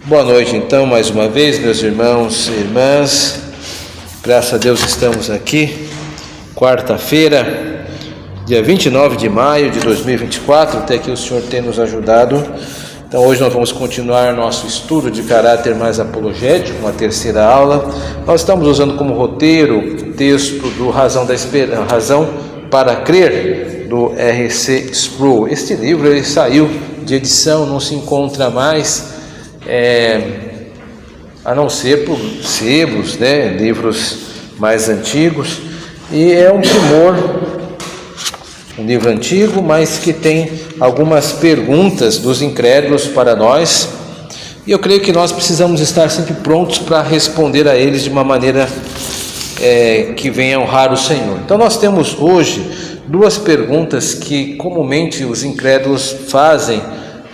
Boa noite, então, mais uma vez, meus irmãos e irmãs. Graças a Deus estamos aqui, quarta-feira, dia 29 de maio de 2024, até que o Senhor tem nos ajudado. Então, hoje nós vamos continuar nosso estudo de caráter mais apologético, uma terceira aula. Nós estamos usando como roteiro o texto do Razão para Crer, do R.C. Sproul. Este livro ele saiu de edição, não se encontra mais, a não ser por sebos, livros mais antigos, e é um primor, um livro antigo, mas que tem algumas perguntas dos incrédulos para nós, e eu creio que nós precisamos estar sempre prontos para responder a eles de uma maneira que venha honrar o Senhor. Então nós temos hoje duas perguntas que comumente os incrédulos fazem,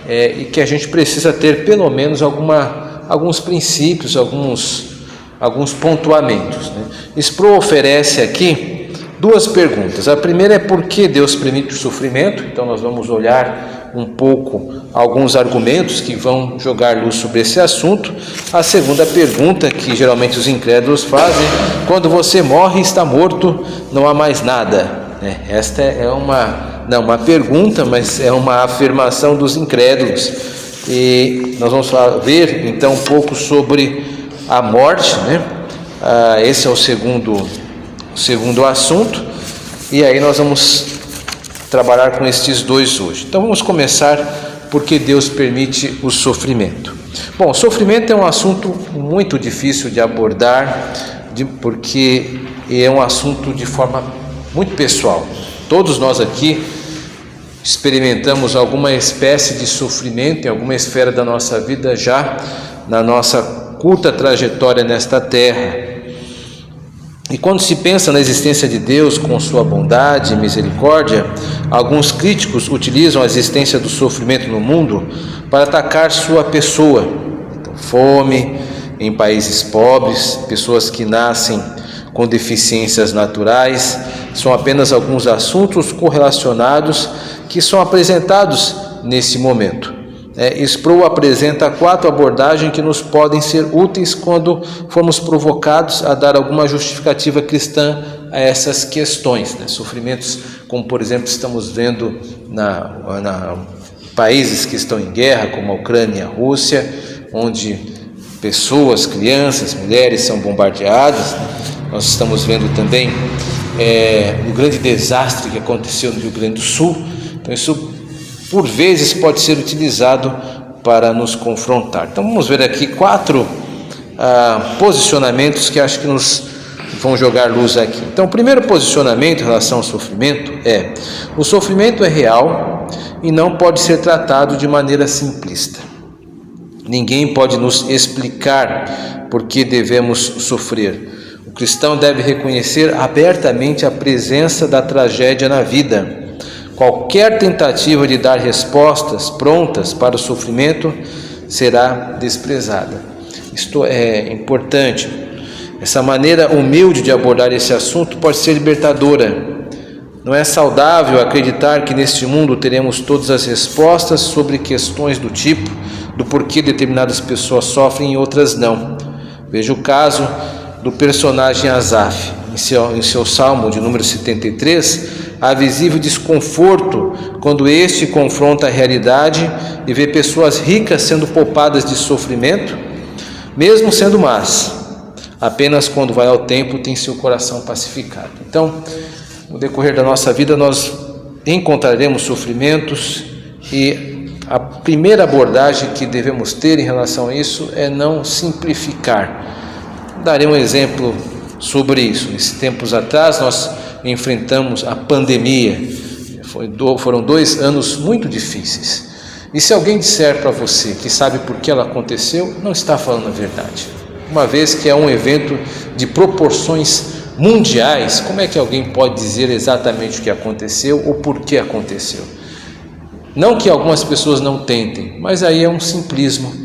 e que a gente precisa ter pelo menos alguns princípios, alguns pontuamentos, Sproul oferece aqui duas perguntas. A primeira é por que Deus permite o sofrimento. Então nós vamos olhar um pouco alguns argumentos que vão jogar luz sobre esse assunto. A segunda pergunta, que geralmente os incrédulos fazem: quando você morre, está morto, não há mais nada. Esta é uma pergunta, mas é uma afirmação dos incrédulos. E nós vamos ver então um pouco sobre a morte, esse é o segundo assunto, e aí nós vamos trabalhar com estes dois hoje. Então vamos começar porque Deus permite o sofrimento. Bom, o sofrimento é um assunto muito difícil de abordar, porque é um assunto de forma muito pessoal. Todos nós aqui experimentamos alguma espécie de sofrimento em alguma esfera da nossa vida já na nossa curta trajetória nesta terra. E quando se pensa na existência de Deus com sua bondade e misericórdia, alguns críticos utilizam a existência do sofrimento no mundo para atacar sua pessoa. Então, fome em países pobres, pessoas que nascem com deficiências naturais, são apenas alguns assuntos correlacionados que são apresentados nesse momento. Sproul apresenta 4 abordagens que nos podem ser úteis quando formos provocados a dar alguma justificativa cristã a essas questões, Sofrimentos como, por exemplo, estamos vendo na países que estão em guerra, como a Ucrânia e a Rússia, onde pessoas, crianças, mulheres são bombardeadas. Nós estamos vendo também o grande desastre que aconteceu no Rio Grande do Sul. Então isso, por vezes, pode ser utilizado para nos confrontar. Então vamos ver aqui 4 posicionamentos que acho que nos vão jogar luz aqui. Então o primeiro posicionamento em relação ao sofrimento o sofrimento é real e não pode ser tratado de maneira simplista. Ninguém pode nos explicar por que devemos sofrer. O cristão deve reconhecer abertamente a presença da tragédia na vida. Qualquer tentativa de dar respostas prontas para o sofrimento será desprezada. Isto é importante. Essa maneira humilde de abordar esse assunto pode ser libertadora. Não é saudável acreditar que neste mundo teremos todas as respostas sobre questões do tipo do porquê determinadas pessoas sofrem e outras não. Veja o caso do personagem Asaf. Em seu salmo de número 73, há visível desconforto quando este confronta a realidade e vê pessoas ricas sendo poupadas de sofrimento, mesmo sendo más. Apenas quando vai ao templo tem seu coração pacificado. Então, no decorrer da nossa vida, nós encontraremos sofrimentos, e a primeira abordagem que devemos ter em relação a isso é não simplificar. Darei um exemplo sobre isso. Esses tempos atrás nós enfrentamos a pandemia. Foram 2 anos muito difíceis. E se alguém disser para você que sabe por que ela aconteceu, não está falando a verdade. Uma vez que é um evento de proporções mundiais, como é que alguém pode dizer exatamente o que aconteceu ou por que aconteceu? Não que algumas pessoas não tentem, mas aí é um simplismo.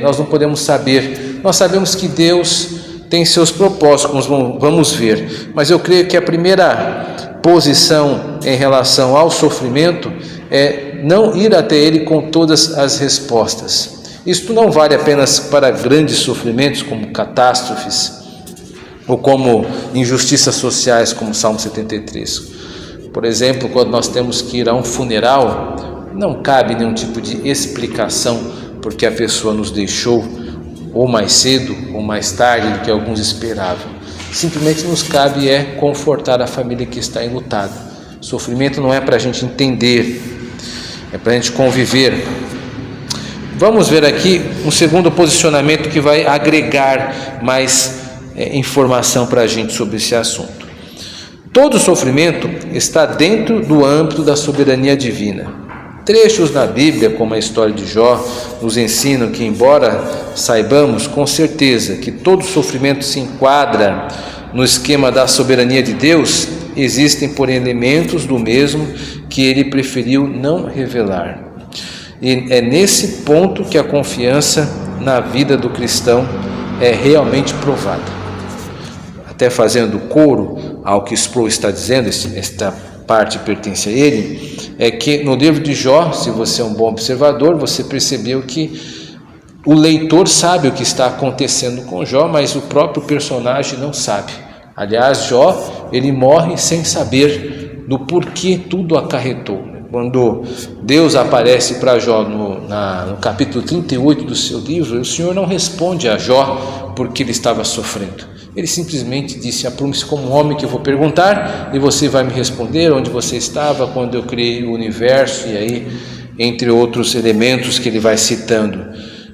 Nós não podemos saber. Nós sabemos que Deus tem seus propósitos, como vamos ver, mas eu creio que a primeira posição em relação ao sofrimento é não ir até ele com todas as respostas. Isto não vale apenas para grandes sofrimentos como catástrofes ou como injustiças sociais, como o Salmo 73. Por exemplo, quando nós temos que ir a um funeral, não cabe nenhum tipo de explicação porque a pessoa nos deixou ou mais cedo ou mais tarde do que alguns esperavam. Simplesmente nos cabe confortar a família que está enlutada. Sofrimento não é para a gente entender, é para a gente conviver. Vamos ver aqui um segundo posicionamento que vai agregar mais informação para a gente sobre esse assunto. Todo sofrimento está dentro do âmbito da soberania divina. Trechos na Bíblia, como a história de Jó, nos ensinam que, embora saibamos com certeza que todo sofrimento se enquadra no esquema da soberania de Deus, existem, porém, elementos do mesmo que ele preferiu não revelar. E é nesse ponto que a confiança na vida do cristão é realmente provada. Até fazendo coro ao que Sproul está dizendo, esta parte pertence a ele, é que no livro de Jó, se você é um bom observador, você percebeu que o leitor sabe o que está acontecendo com Jó, mas o próprio personagem não sabe. Aliás, Jó, ele morre sem saber do porquê tudo acarretou. Quando Deus aparece para Jó no capítulo 38 do seu livro, o Senhor não responde a Jó porque ele estava sofrendo. Ele simplesmente disse: aprume-se como um homem que eu vou perguntar e você vai me responder onde você estava quando eu criei o universo, e aí entre outros elementos que ele vai citando.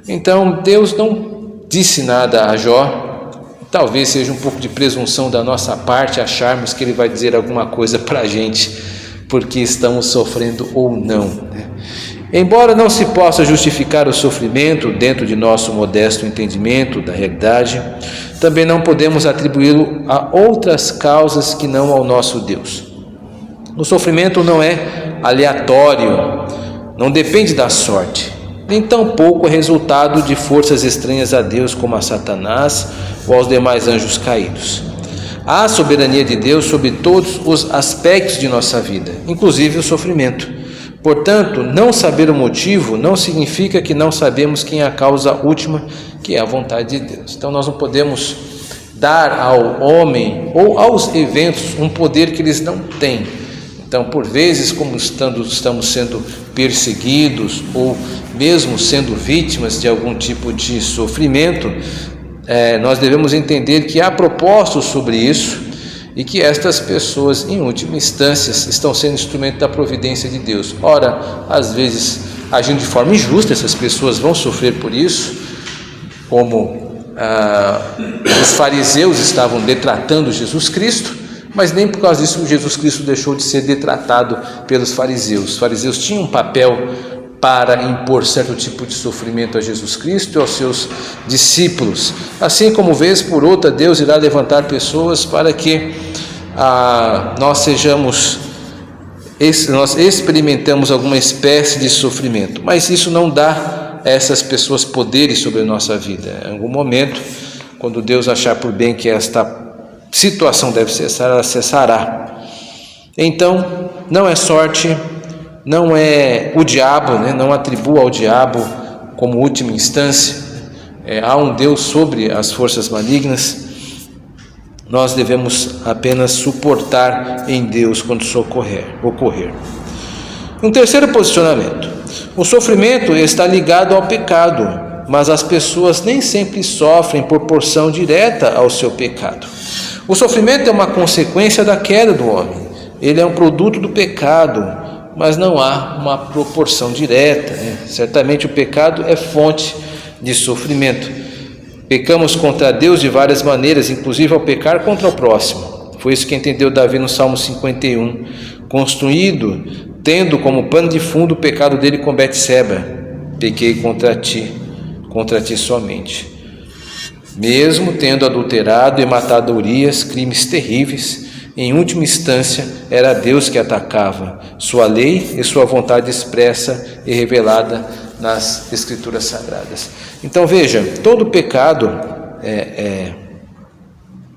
Então Deus não disse nada a Jó. Talvez seja um pouco de presunção da nossa parte acharmos que ele vai dizer alguma coisa para a gente porque estamos sofrendo ou não, né? Embora não se possa justificar o sofrimento dentro de nosso modesto entendimento da realidade, também não podemos atribuí-lo a outras causas que não ao nosso Deus. O sofrimento não é aleatório, não depende da sorte, nem tampouco é resultado de forças estranhas a Deus, como a Satanás ou aos demais anjos caídos. Há a soberania de Deus sobre todos os aspectos de nossa vida, inclusive o sofrimento. Portanto, não saber o motivo não significa que não sabemos quem é a causa última, que é a vontade de Deus. Então nós não podemos dar ao homem ou aos eventos um poder que eles não têm. Então, por vezes, como estamos sendo perseguidos ou mesmo sendo vítimas de algum tipo de sofrimento, nós devemos entender que há propósitos sobre isso e que estas pessoas, em última instância, estão sendo instrumento da providência de Deus. Ora, às vezes, agindo de forma injusta, essas pessoas vão sofrer por isso, como os fariseus estavam detratando Jesus Cristo, mas nem por causa disso Jesus Cristo deixou de ser detratado pelos fariseus. Os fariseus tinham um papel para impor certo tipo de sofrimento a Jesus Cristo e aos seus discípulos. Assim como vez por outra Deus irá levantar pessoas para que nós experimentamos alguma espécie de sofrimento, mas isso não dá a essas pessoas poderes sobre a nossa vida. Em algum momento, quando Deus achar por bem que esta situação deve cessar, ela cessará. Então, não é sorte, não é o diabo, né? Não atribua ao diabo como última instância. Há um Deus sobre as forças malignas. Nós devemos apenas suportar em Deus quando isso ocorrer. Um terceiro posicionamento: o sofrimento está ligado ao pecado, mas as pessoas nem sempre sofrem por porção direta ao seu pecado. O sofrimento é uma consequência da queda do homem. Ele é um produto do pecado, mas não há uma proporção direta, né? Certamente o pecado é fonte de sofrimento. Pecamos contra Deus de várias maneiras, inclusive ao pecar contra o próximo. Foi isso que entendeu Davi no Salmo 51. Construído, tendo como pano de fundo o pecado dele com Betseba. Pequei contra ti somente. Mesmo tendo adulterado e matado Urias, crimes terríveis, em última instância, era Deus que atacava, sua lei e sua vontade expressa e revelada nas Escrituras Sagradas. Então veja, todo pecado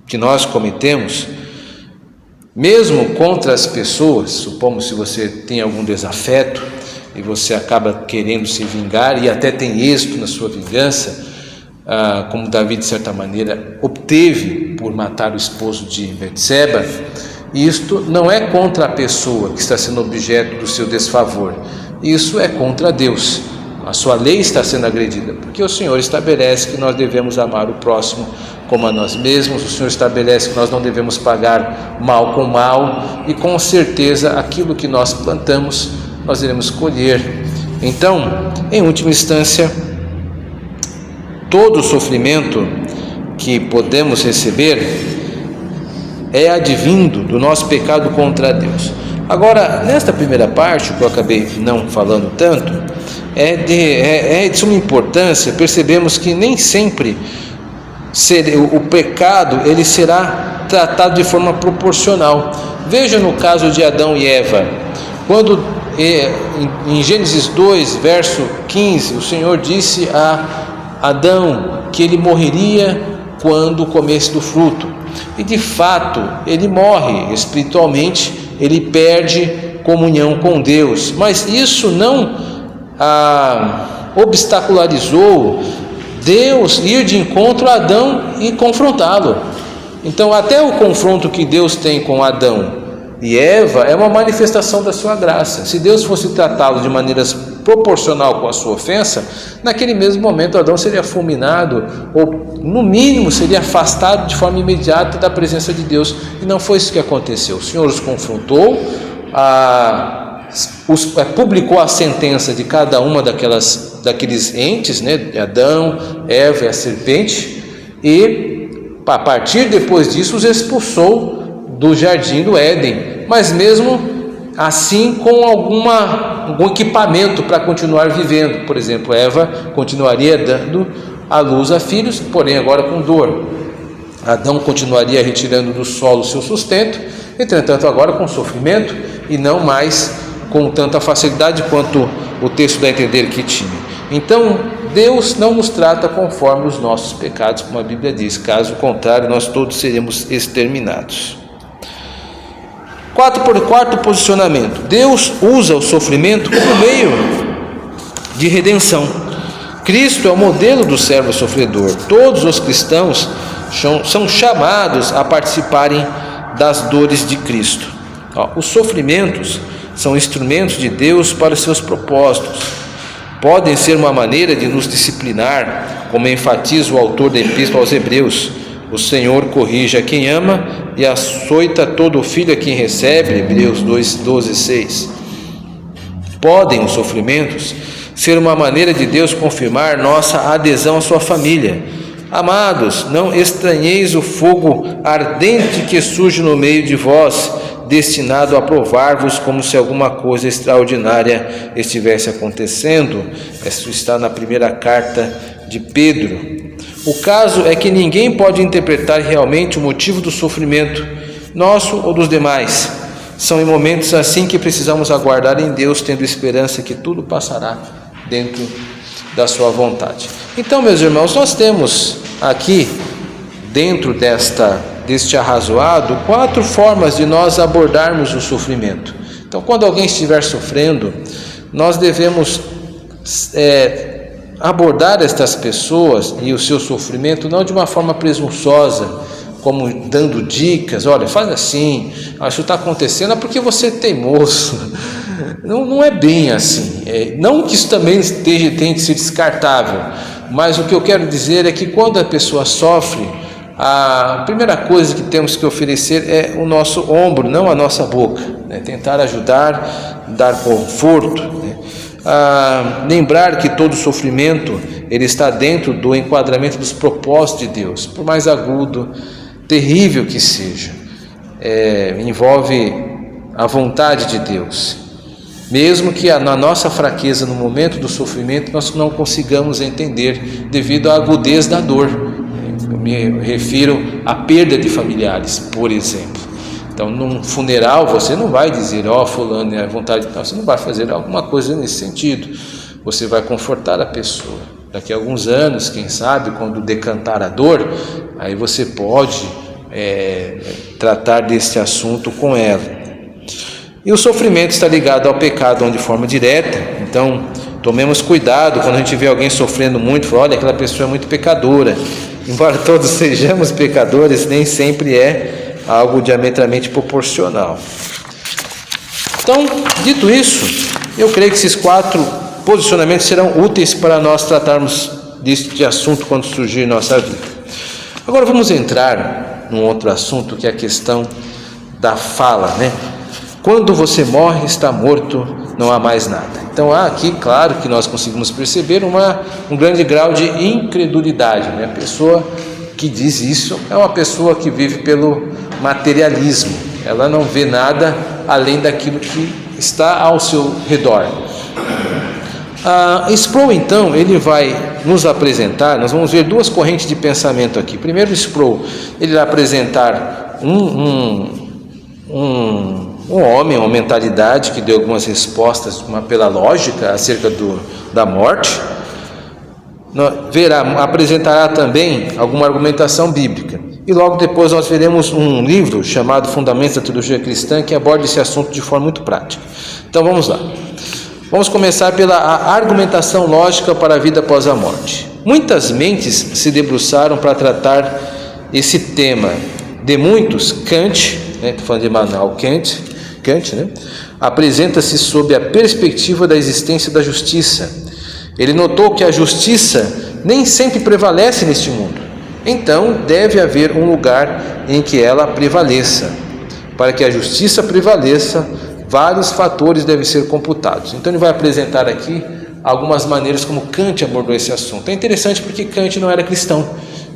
que nós cometemos, mesmo contra as pessoas, supomos se você tem algum desafeto, e você acaba querendo se vingar e até tem êxito na sua vingança, como Davi de certa maneira obteve por matar o esposo de Betseba, isto não é contra a pessoa que está sendo objeto do seu desfavor, isso é contra Deus. A sua lei está sendo agredida, porque o Senhor estabelece que nós devemos amar o próximo como a nós mesmos. O Senhor estabelece que nós não devemos pagar mal com mal, e com certeza aquilo que nós plantamos nós iremos colher. Então, em última instância, todo o sofrimento que podemos receber é advindo do nosso pecado contra Deus. Agora, nesta primeira parte, que eu acabei não falando tanto, é de suma importância. Percebemos que nem sempre o pecado ele será tratado de forma proporcional. Veja no caso de Adão e Eva, quando em Gênesis 2, verso 15, o Senhor disse a Adão que ele morreria quando comesse do fruto, e de fato ele morre espiritualmente, ele perde comunhão com Deus, mas isso não obstacularizou Deus ir de encontro a Adão e confrontá-lo. Então, até o confronto que Deus tem com Adão e Eva é uma manifestação da sua graça. Se Deus fosse tratá-lo de maneira proporcional com a sua ofensa, naquele mesmo momento Adão seria fulminado, ou no mínimo seria afastado de forma imediata da presença de Deus, e não foi isso que aconteceu. O Senhor os confrontou, publicou a sentença de cada uma daqueles entes, né, Adão, Eva e a serpente, e a partir depois disso os expulsou do jardim do Éden, mas mesmo assim com algum equipamento para continuar vivendo. Por exemplo, Eva continuaria dando à luz a filhos, porém agora com dor. Adão continuaria retirando do solo o seu sustento, entretanto agora com sofrimento, e não mais com tanta facilidade quanto o texto dá a entender que tinha. Então, Deus não nos trata conforme os nossos pecados, como a Bíblia diz, caso contrário, nós todos seremos exterminados. Quarto posicionamento: Deus usa o sofrimento como meio de redenção. Cristo é o modelo do servo sofredor. Todos os cristãos são chamados a participarem das dores de Cristo. Os sofrimentos são instrumentos de Deus para os seus propósitos. Podem ser uma maneira de nos disciplinar, como enfatiza o autor da Epístola aos Hebreus: o Senhor corrige a quem ama e açoita todo filho a quem recebe. Hebreus 2:12-6. Podem os sofrimentos ser uma maneira de Deus confirmar nossa adesão à sua família. Amados, não estranheis o fogo ardente que surge no meio de vós, destinado a provar-vos como se alguma coisa extraordinária estivesse acontecendo. Isso está na primeira carta de Pedro. O caso é que ninguém pode interpretar realmente o motivo do sofrimento, nosso ou dos demais. São em momentos assim que precisamos aguardar em Deus, tendo esperança que tudo passará dentro da sua vontade. Então, meus irmãos, nós temos aqui, dentro deste arrazoado, 4 formas de nós abordarmos o sofrimento. Então, quando alguém estiver sofrendo, nós devemos abordar estas pessoas e o seu sofrimento não de uma forma presunçosa, como dando dicas: olha, faz assim, isso está acontecendo é porque você é teimoso. Não é bem assim. Não que isso também tenha que ser descartável, mas o que eu quero dizer é que quando a pessoa sofre, a primeira coisa que temos que oferecer é o nosso ombro, não a nossa boca, né? Tentar ajudar, dar conforto, né? Lembrar que todo sofrimento ele está dentro do enquadramento dos propósitos de Deus, por mais agudo, terrível que seja, envolve a vontade de Deus, mesmo que na nossa fraqueza, no momento do sofrimento, nós não consigamos entender devido à agudez da dor. Eu me refiro à perda de familiares, por exemplo. Então, num funeral, você não vai dizer: fulano, é a vontade de Deus. Você não vai fazer alguma coisa nesse sentido. Você vai confortar a pessoa. Daqui a alguns anos, quem sabe, quando decantar a dor, aí você pode tratar desse assunto com ela. E o sofrimento está ligado ao pecado, não de forma direta. Então, tomemos cuidado quando a gente vê alguém sofrendo muito, fala, olha, aquela pessoa é muito pecadora. Embora todos sejamos pecadores, nem sempre é algo diametralmente proporcional. Então, dito isso, eu creio que esses 4 posicionamentos serão úteis para nós tratarmos deste assunto quando surgir em nossa vida. Agora vamos entrar num outro assunto, que é a questão da fala, né? Quando você morre, está morto, não há mais nada. Então há aqui, claro, que nós conseguimos perceber um grande grau de incredulidade, né? A pessoa que diz isso é uma pessoa que vive pelo materialismo. Ela não vê nada além daquilo que está ao seu redor. Sproul, então, ele vai nos apresentar, nós vamos ver 2 correntes de pensamento aqui. Primeiro, Sproul, ele vai apresentar um homem, uma mentalidade que deu algumas respostas pela lógica acerca da morte. Apresentará também alguma argumentação bíblica. E logo depois nós veremos um livro chamado Fundamentos da Teologia Cristã, que aborda esse assunto de forma muito prática. Então vamos lá. Vamos começar pela argumentação lógica para a vida após a morte. Muitas mentes se debruçaram para tratar esse tema. De muitos, Kant, estou falando de Immanuel Kant, né, apresenta-se sob a perspectiva da existência da justiça. Ele notou que a justiça nem sempre prevalece neste mundo. Então, deve haver um lugar em que ela prevaleça. Para que a justiça prevaleça, vários fatores devem ser computados. Então, ele vai apresentar aqui algumas maneiras como Kant abordou esse assunto. É interessante porque Kant não era cristão.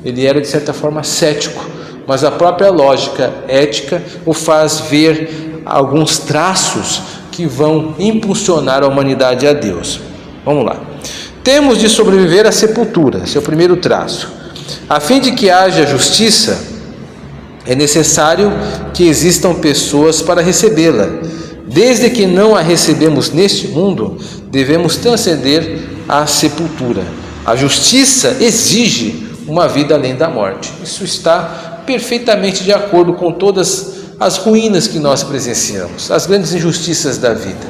Ele era, de certa forma, cético. Mas a própria lógica ética o faz ver alguns traços que vão impulsionar a humanidade a Deus. Vamos lá. Temos de sobreviver à sepultura, esse é o primeiro traço. A fim de que haja justiça, é necessário que existam pessoas para recebê-la. Desde que não a recebemos neste mundo, devemos transcender à sepultura. A justiça exige uma vida além da morte. Isso está perfeitamente de acordo com todas as ruínas que nós presenciamos, as grandes injustiças da vida.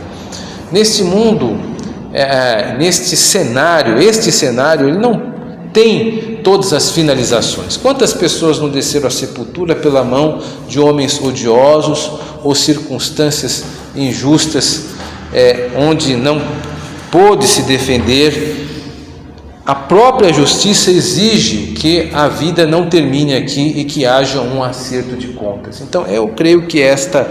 Neste mundo, este cenário, ele não tem todas as finalizações. Quantas pessoas não desceram à sepultura pela mão de homens odiosos ou circunstâncias injustas, onde não pôde se defender? A própria justiça exige que a vida não termine aqui e que haja um acerto de contas. Então, eu creio que esta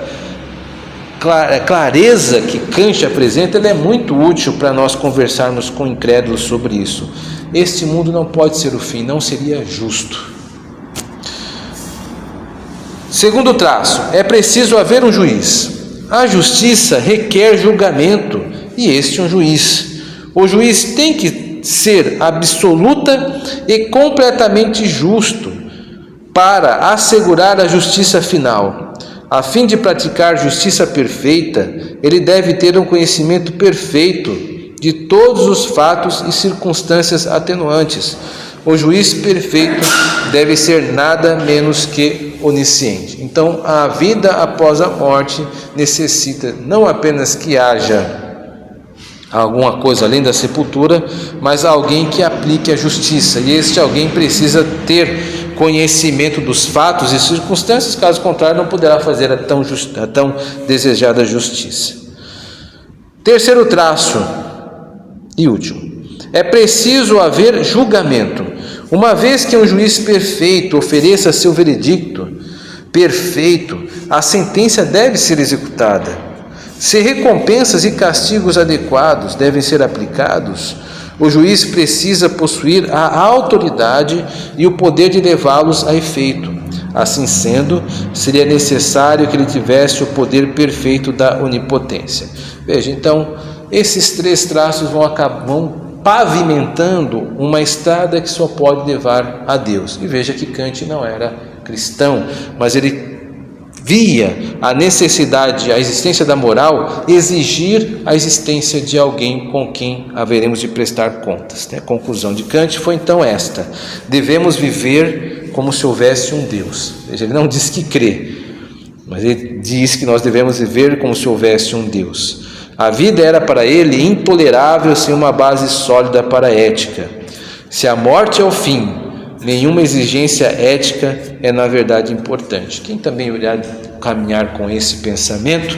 clareza que Kant apresenta, ela é muito útil para nós conversarmos com incrédulos sobre isso. Este mundo não pode ser o fim, não seria justo. Segundo traço, é preciso haver um juiz. A justiça requer julgamento e este é um juiz. O juiz tem que ser absoluta e completamente justo para assegurar a justiça final. A fim de praticar justiça perfeita, ele deve ter um conhecimento perfeito de todos os fatos e circunstâncias atenuantes. O juiz perfeito deve ser nada menos que onisciente. Então, a vida após a morte necessita não apenas que haja alguma coisa além da sepultura, mas alguém que aplique a justiça. E este alguém precisa ter conhecimento dos fatos e circunstâncias, caso contrário não poderá fazer a tão desejada justiça. Terceiro traço e último, é preciso haver julgamento. Uma vez que um juiz perfeito ofereça seu veredicto perfeito, a sentença deve ser executada. Se recompensas e castigos adequados devem ser aplicados, o juiz precisa possuir a autoridade e o poder de levá-los a efeito. Assim sendo, seria necessário que ele tivesse o poder perfeito da onipotência. Veja, então, esses 3 traços vão pavimentando uma estrada que só pode levar a Deus. E veja que Kant não era cristão, mas ele via a necessidade, a existência da moral, exigir a existência de alguém com quem haveremos de prestar contas. A conclusão de Kant foi então esta: devemos viver como se houvesse um Deus. Veja, ele não diz que crê, mas ele diz que nós devemos viver como se houvesse um Deus. A vida era para ele intolerável sem uma base sólida para a ética. Se a morte é o fim, nenhuma exigência ética é na verdade importante. Quem também irá caminhar com esse pensamento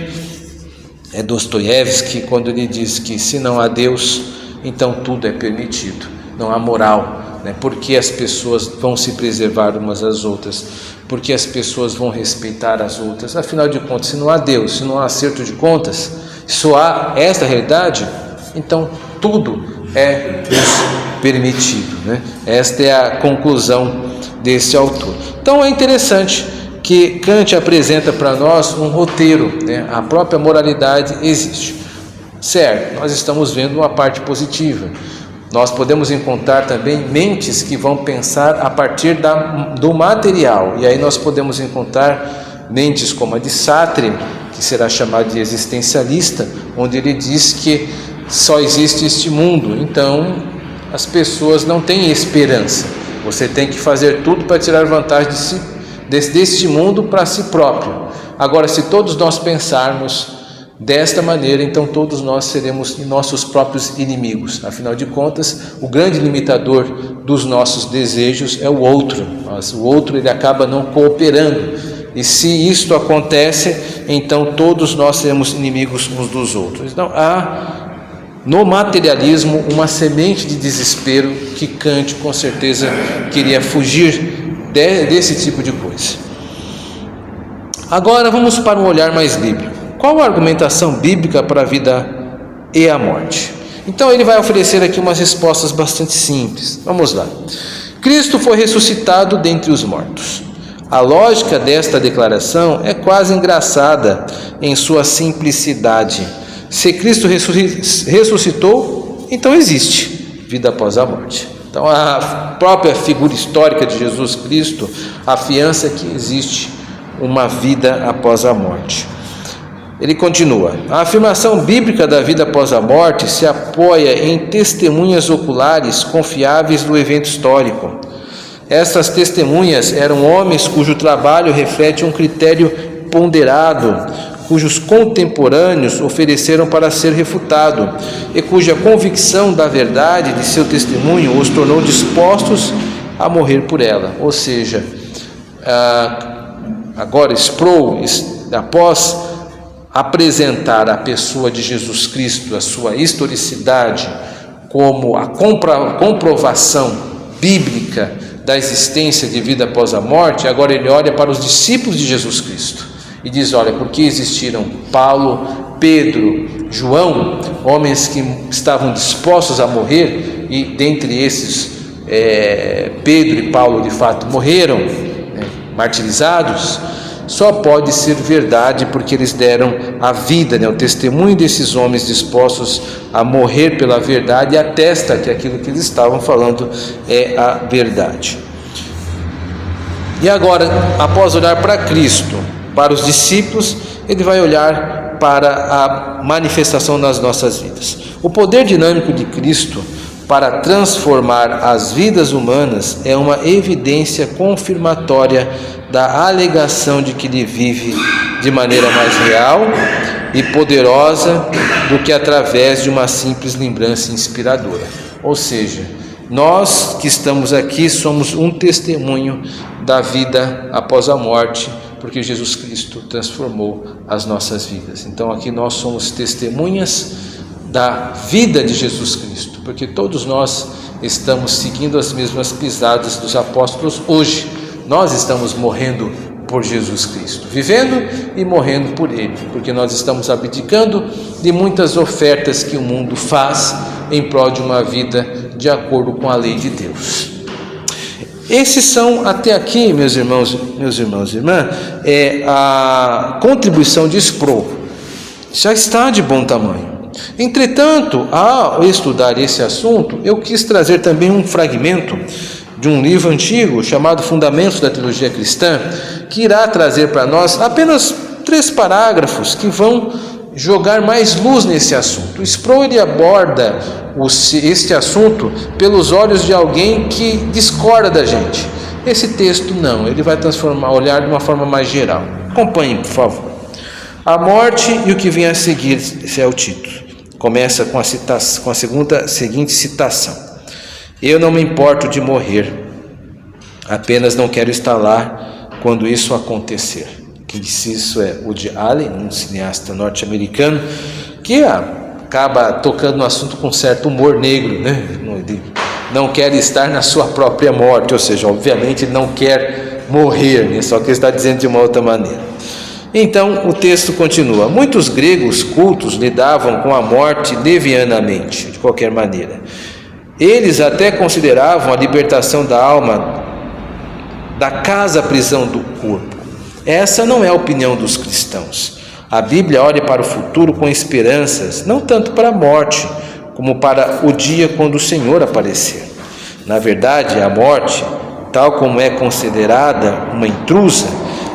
é Dostoiévski, quando ele diz que se não há Deus, então tudo é permitido, não há moral, né? Porque as pessoas vão se preservar umas às outras, porque as pessoas vão respeitar as outras. Afinal de contas, se não há Deus, se não há acerto de contas, só há esta realidade, então tudo é permitido, né? Esta é a conclusão desse autor. Então é interessante que Kant apresenta para nós um roteiro, né? A própria moralidade existe, certo? Nós estamos vendo uma parte positiva. Nós podemos encontrar também mentes que vão pensar a partir do material, e aí nós podemos encontrar mentes como a de Sartre, que será chamado de existencialista, onde ele diz que só existe este mundo, então as pessoas não têm esperança. Você tem que fazer tudo para tirar vantagem deste mundo para si próprio. Agora, se todos nós pensarmos desta maneira, então todos nós seremos nossos próprios inimigos. Afinal de contas, o grande limitador dos nossos desejos é o outro. Mas o outro, ele acaba não cooperando. E se isto acontece, então todos nós seremos inimigos uns dos outros. Então há no materialismo uma semente de desespero que Kant com certeza queria fugir desse tipo de coisa. Agora vamos para um olhar mais bíblico. Qual a argumentação bíblica para a vida e a morte? Então ele vai oferecer aqui umas respostas bastante simples. Vamos lá. Cristo foi ressuscitado dentre os mortos. A lógica desta declaração é quase engraçada em sua simplicidade. Se Cristo ressuscitou, então existe vida após a morte. Então a própria figura histórica de Jesus Cristo afiança que existe uma vida após a morte. Ele continua: a afirmação bíblica da vida após a morte se apoia em testemunhas oculares confiáveis do evento histórico. Estas testemunhas eram homens cujo trabalho reflete um critério ponderado, cujos contemporâneos ofereceram para ser refutado, e cuja convicção da verdade de seu testemunho os tornou dispostos a morrer por ela. Ou seja, agora Sproul, após apresentar a pessoa de Jesus Cristo, a sua historicidade, como a comprovação bíblica da existência de vida após a morte, agora ele olha para os discípulos de Jesus Cristo e diz: olha, porque existiram Paulo, Pedro, João, homens que estavam dispostos a morrer, e dentre esses Pedro e Paulo de fato morreram, martirizados. Só pode ser verdade porque eles deram a vida, o testemunho desses homens dispostos a morrer pela verdade atesta que aquilo que eles estavam falando é a verdade. E agora, após olhar para Cristo, para os discípulos, ele vai olhar para a manifestação nas nossas vidas. O poder dinâmico de Cristo para transformar as vidas humanas é uma evidência confirmatória da alegação de que ele vive de maneira mais real e poderosa do que através de uma simples lembrança inspiradora. Ou seja, nós que estamos aqui somos um testemunho da vida após a morte, porque Jesus Cristo transformou as nossas vidas. Então aqui nós somos testemunhas da vida de Jesus Cristo, porque todos nós estamos seguindo as mesmas pisadas dos apóstolos hoje. Nós estamos morrendo por Jesus Cristo, vivendo e morrendo por Ele, porque nós estamos abdicando de muitas ofertas que o mundo faz em prol de uma vida de acordo com a lei de Deus. Esses são, até aqui, meus irmãos e irmãs, a contribuição de Sproul. Já está de bom tamanho. Entretanto, ao estudar esse assunto, eu quis trazer também um fragmento de um livro antigo chamado Fundamentos da Teologia Cristã, que irá trazer para nós apenas 3 parágrafos que vão jogar mais luz nesse assunto. O Sproul ele aborda este assunto pelos olhos de alguém que discorda da gente. Esse texto não, ele vai olhar de uma forma mais geral. Acompanhe, por favor. A morte e o que vem a seguir, esse é o título. Começa com a seguinte citação: eu não me importo de morrer, apenas não quero estar lá quando isso acontecer. Quem disse isso é Woody Allen, um cineasta norte-americano, que acaba tocando no assunto com certo humor negro, né? Ele não quer estar na sua própria morte, ou seja, obviamente ele não quer morrer, né? Só que ele está dizendo de uma outra maneira. Então o texto continua: muitos gregos cultos lidavam com a morte levianamente, de qualquer maneira. Eles até consideravam a libertação da alma da casa-prisão do corpo. Essa não é a opinião dos cristãos. A Bíblia olha para o futuro com esperanças, não tanto para a morte, como para o dia quando o Senhor aparecer. Na verdade, a morte, tal como é considerada uma intrusa,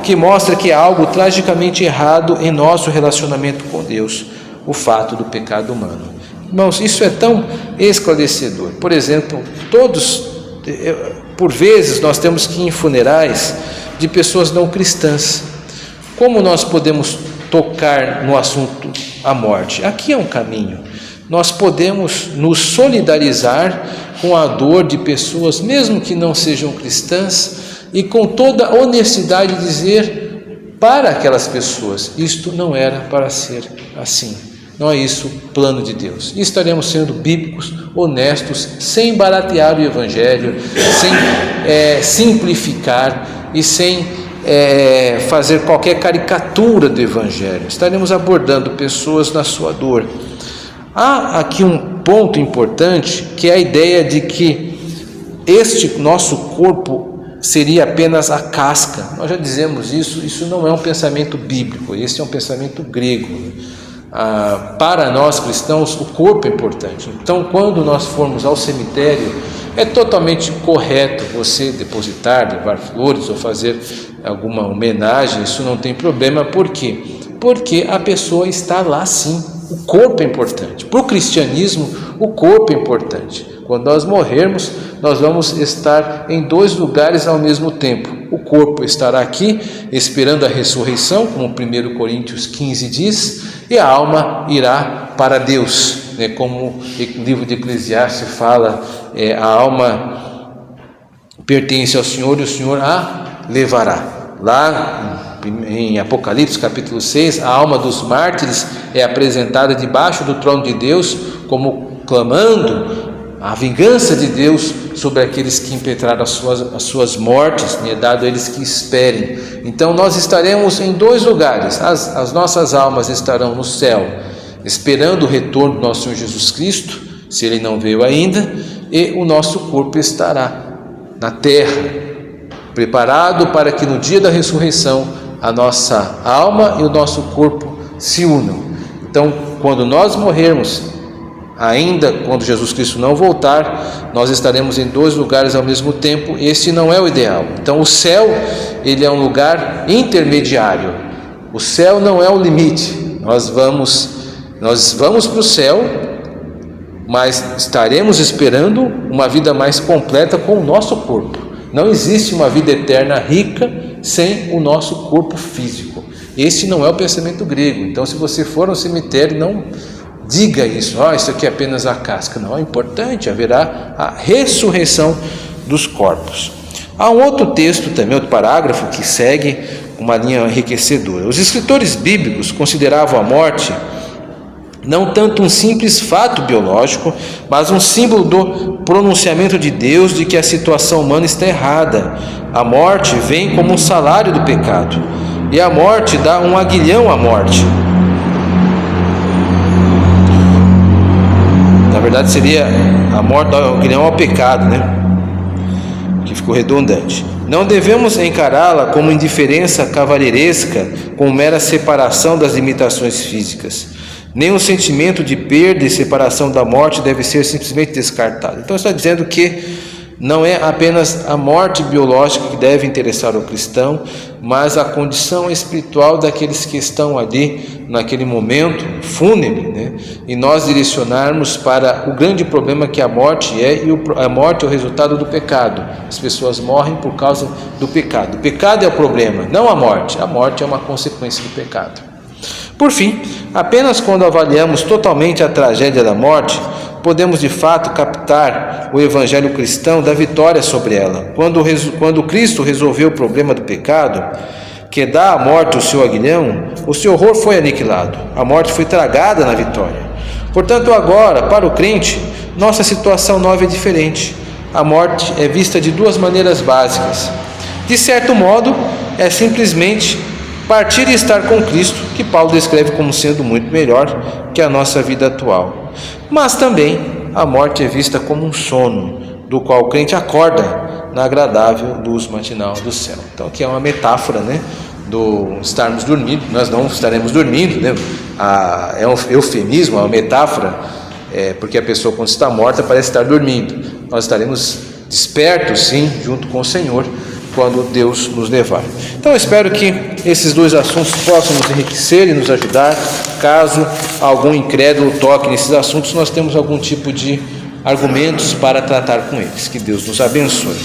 que mostra que há algo tragicamente errado em nosso relacionamento com Deus, o fato do pecado humano. Irmãos, isso é tão esclarecedor. Por exemplo, por vezes nós temos que ir em funerais de pessoas não cristãs. Como nós podemos tocar no assunto a morte? Aqui é um caminho. Nós podemos nos solidarizar com a dor de pessoas, mesmo que não sejam cristãs, e com toda honestidade dizer para aquelas pessoas: isto não era para ser assim, não é isso o plano de Deus. E estaremos sendo bíblicos, honestos, sem baratear o Evangelho, sem simplificar e sem fazer qualquer caricatura do Evangelho. Estaremos abordando pessoas na sua dor. Há aqui um ponto importante, que é a ideia de que este nosso corpo seria apenas a casca. Nós já dizemos isso não é um pensamento bíblico, esse é um pensamento grego. Para nós cristãos, o corpo é importante. Então, quando nós formos ao cemitério, é totalmente correto você depositar, levar flores ou fazer alguma homenagem, isso não tem problema. Por quê? Porque a pessoa está lá sim. O corpo é importante. Para o cristianismo, o corpo é importante. Quando nós morrermos, nós vamos estar em dois lugares ao mesmo tempo. O corpo estará aqui, esperando a ressurreição, como 1 Coríntios 15 diz, e a alma irá para Deus, né? Como o livro de Eclesiastes fala, a alma pertence ao Senhor e o Senhor a levará. Lá em Apocalipse capítulo 6, a alma dos mártires é apresentada debaixo do trono de Deus, como clamando a vingança de Deus sobre aqueles que impetraram as suas mortes, né, dado a eles que esperem. Então nós estaremos em dois lugares. As nossas almas estarão no céu, esperando o retorno do nosso Senhor Jesus Cristo, se Ele não veio ainda, e o nosso corpo estará na terra, preparado para que no dia da ressurreição a nossa alma e o nosso corpo se unam. Então, quando nós morrermos, ainda quando Jesus Cristo não voltar, nós estaremos em dois lugares ao mesmo tempo. Esse não é o ideal. Então o céu, ele é um lugar intermediário. O céu não é o limite. Nós vamos para o céu, mas estaremos esperando uma vida mais completa com o nosso corpo. Não existe uma vida eterna rica sem o nosso corpo físico. Esse não é o pensamento grego. Então, se você for ao cemitério, não diga isso, isso aqui é apenas a casca. Não, é importante, haverá a ressurreição dos corpos. Há um outro texto também, outro parágrafo que segue uma linha enriquecedora. Os escritores bíblicos consideravam a morte não tanto um simples fato biológico, mas um símbolo do pronunciamento de Deus de que a situação humana está errada. A morte vem como um salário do pecado, e a morte dá um aguilhão à morte. Na verdade seria a morte dá um aguilhão ao pecado, né? Que ficou redundante. Não devemos encará-la como indiferença cavalheiresca, como mera separação das limitações físicas. Nem o sentimento de perda e separação da morte deve ser simplesmente descartado. Então está dizendo que não é apenas a morte biológica que deve interessar o cristão, mas a condição espiritual daqueles que estão ali naquele momento fúnebre, né? E nós direcionarmos para o grande problema que a morte é, e a morte é o resultado do pecado. As pessoas morrem por causa do pecado. O pecado é o problema, não a morte. A morte é uma consequência do pecado. Por fim, apenas quando avaliamos totalmente a tragédia da morte, podemos de fato captar o evangelho cristão da vitória sobre ela. Quando Cristo resolveu o problema do pecado, que dá à morte o seu aguilhão, o seu horror foi aniquilado, a morte foi tragada na vitória. Portanto, agora, para o crente, nossa situação nova é diferente. A morte é vista de duas maneiras básicas. De certo modo, é simplesmente partir e estar com Cristo, que Paulo descreve como sendo muito melhor que a nossa vida atual. Mas também a morte é vista como um sono, do qual o crente acorda na agradável luz matinal do céu. Então aqui é uma metáfora, do estarmos dormindo. Nós não estaremos dormindo, é um eufemismo, é uma metáfora, porque a pessoa, quando está morta, parece estar dormindo. Nós estaremos despertos, sim, junto com o Senhor, quando Deus nos levar. Então eu espero que esses dois assuntos possam nos enriquecer e nos ajudar. Caso algum incrédulo toque nesses assuntos, nós temos algum tipo de argumentos para tratar com eles. Que Deus nos abençoe.